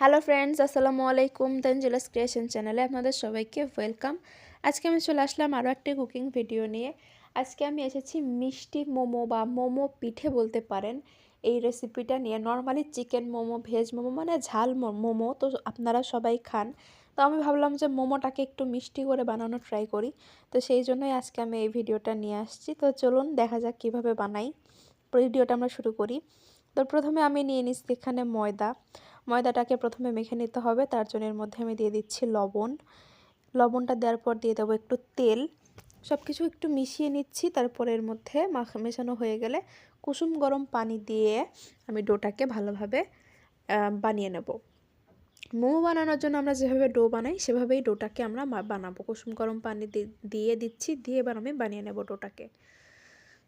Hello friends, আসসালামু আলাইকুম। তানজিলাস creation চ্যানেলে আপনাদের সবাইকে ওয়েলকাম। আজকে আমি চলে আসলাম আরও একটি কুকিং ভিডিও নিয়ে। আজকে আমি এসেছি মিষ্টি মোমো বা মোমো পিঠে বলতে পারেন এই রেসিপিটা নিয়ে। Normally chicken momo, veg momo মানে ঝাল মোমো তো আপনারা সবাই খান, তো আমি ভাবলাম যে মোমোটাকে একটু মিষ্টি করে বানানো ট্রাই করি। তো সেই জন্যই আজকে আমি এই ভিডিওটা নিয়ে আসছি। তো চলুন দেখা যাক কীভাবে বানাই। ভিডিওটা আমরা শুরু করি। তো প্রথমে আমি নিয়ে নিচ্ছি এখানে ময়দাটাকে প্রথমে মেখে নিতে হবে। তার জন্য এর মধ্যে আমি দিয়ে দিচ্ছি লবণটা দেওয়ার পর দিয়ে দেবো একটু তেল। সব কিছু একটু মিশিয়ে নিচ্ছি। তারপরে এর মধ্যে মেশানো হয়ে গেলে কুসুম গরম পানি দিয়ে আমি ডোটাকে ভালোভাবে বানিয়ে নেব। মোমো বানানোর জন্য আমরা যেভাবে ডো বানাই সেভাবেই ডোটাকে আমরা বানাবো। কুসুম গরম পানি দিয়ে দিচ্ছি, দিয়ে এবার আমি বানিয়ে নেব ডোটাকে।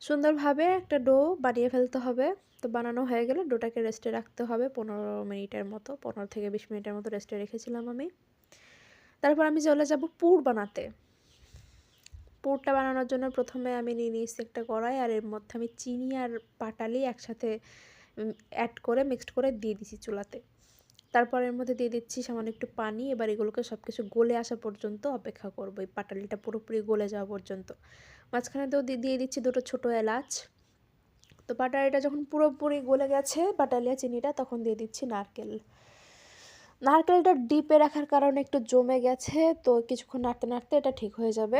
সুন্দরভাবে একটা ডো বানিয়ে ফেলতে হবে। তো বানানো হয়ে গেলে ডোটাকে রেস্টে রাখতে হবে 15 মিনিটের মতো, 15 থেকে 20 মিনিটের মতো রেস্টে রেখেছিলাম আমি। তারপর আমি চলে যাব পুর বানাতে। পুরটা বানানোর জন্য প্রথমে আমি নিয়ে নিয়েছি একটা কড়াই, আর এর মধ্যে আমি চিনি আর পাটালি একসাথে অ্যাড করে মিক্সড করে দিয়ে দিচ্ছি চুলাতে। তারপর এর মধ্যে দিয়ে দিচ্ছি সামান্য একটু পানি। এবার এগুলোকে সব কিছু গলে আসা পর্যন্ত অপেক্ষা করবো, এই পাটালিটা পুরোপুরি গলে যাওয়া পর্যন্ত। মাঝখানে তো দিয়ে দিচ্ছি দুটো ছোটো এলাচ। তো পাটালিটা যখন পুরোপুরি গলে গেছে, পাটালিয়া চিনিটা, তখন দিয়ে দিচ্ছি নারকেলটা ডিপে রাখার কারণে একটু জমে গেছে, তো কিছুক্ষণ নাড়তে নাড়তে এটা ঠিক হয়ে যাবে।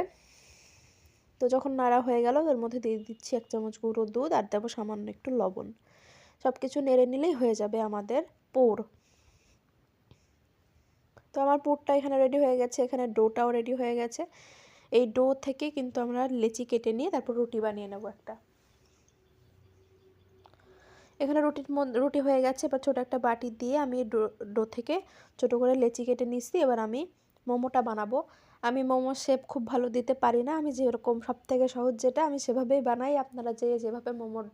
তো যখন নাড়া হয়ে গেল, এর মধ্যে দিয়ে দিচ্ছি 1 চামচ গুঁড়ো দুধ আর দেবো সামান্য একটু লবণ। সব কিছু নেড়ে নিলেই হয়ে যাবে আমাদের পুর। তো আমার পুরটা এখানে রেডি হয়ে গেছে, এখানে ডোটাও রেডি হয়ে গেছে। এই ডো থেকে কিন্তু আমরা লেচি কেটে নিয়ে তারপর রুটি বানিয়ে নেব একটা। এখানে রুটি হয়ে গেছে। এবার ছোটো একটা বাটি দিয়ে আমি ডো থেকে ছোটো করে লেচি কেটে নিচ্ছি। এবার আমি মোমোটা বানাবো। আমি মোমোর শেপ খুব ভালো দিতে পারি না, আমি যেরকম সবথেকে সহজ যেটা আমি সেভাবেই বানাই। আপনারা যেভাবে মোমোর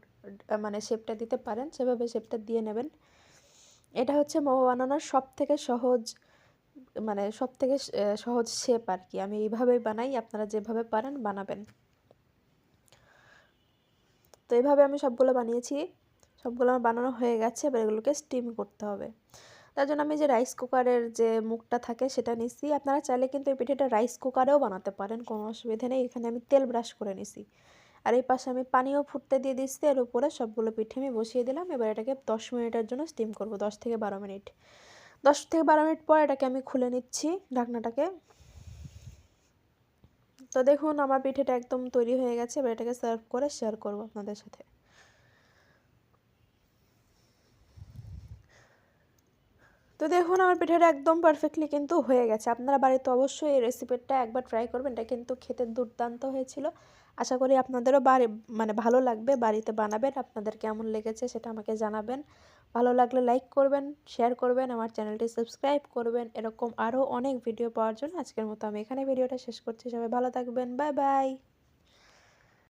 মানে শেপটা দিতে পারেন সেভাবে শেপটা দিয়ে নেবেন। এটা হচ্ছে মোমো বানানোর সবথেকে সহজ শেপ আর কি। আমি এইভাবেই বানাই, আপনারা যেভাবে পারেন বানাবেন। তো এইভাবে আমি সবগুলো বানিয়েছি। সবগুলো আমার বানানো হয়ে গেছে। এবার এগুলোকে স্টিম করতে হবে। তার জন্য আমি যে রাইস কুকারের যে মুখটা থাকে সেটা নিছি। আপনারা চাইলে কিন্তু এই পিঠেটা রাইস কুকারেও বানাতে পারেন, কোনো অসুবিধা নেই। এখানে আমি তেল ব্রাশ করে নিছি, আর এই পাশে আমি পানিও ফুটতে দিয়ে দিচ্ছি। এর উপরে সবগুলো পিঠে আমি বসিয়ে দিলাম। এবার এটাকে 10 মিনিটের জন্য স্টিম করব, 10 থেকে 12 মিনিট। 10 থেকে 12 মিনিট পর এটাকে আমি খুলে নিচ্ছি ঢাকনাটাকে। তো দেখুন আমার পিঠেটা একদম তৈরি হয়ে গেছে। এবার এটাকে সার্ভ করে শেয়ার করব আপনাদের সাথে। তো দেখুন আমার পিঠাটা একদম পারফেক্টলি কিন্তু হয়ে গেছে। আপনারা বাড়িতে অবশ্যই এই রেসিপিটা একবার ট্রাই করবেন। এটা কিন্তু খেতে দুর্দান্ত হয়েছিল। আশা করি আপনাদেরও ভালো লাগবে। বাড়িতে বানাবেন, আপনাদের কেমন লেগেছে সেটা আমাকে জানাবেন। ভালো লাগলে লাইক করবেন, শেয়ার করবেন, আমার চ্যানেলটি সাবস্ক্রাইব করবেন। এরকম আরও অনেক ভিডিও পাওয়ার জন্য আজকের মতো আমি এখানে ভিডিওটা শেষ করছি। সবাই ভালো থাকবেন, বাই বাই।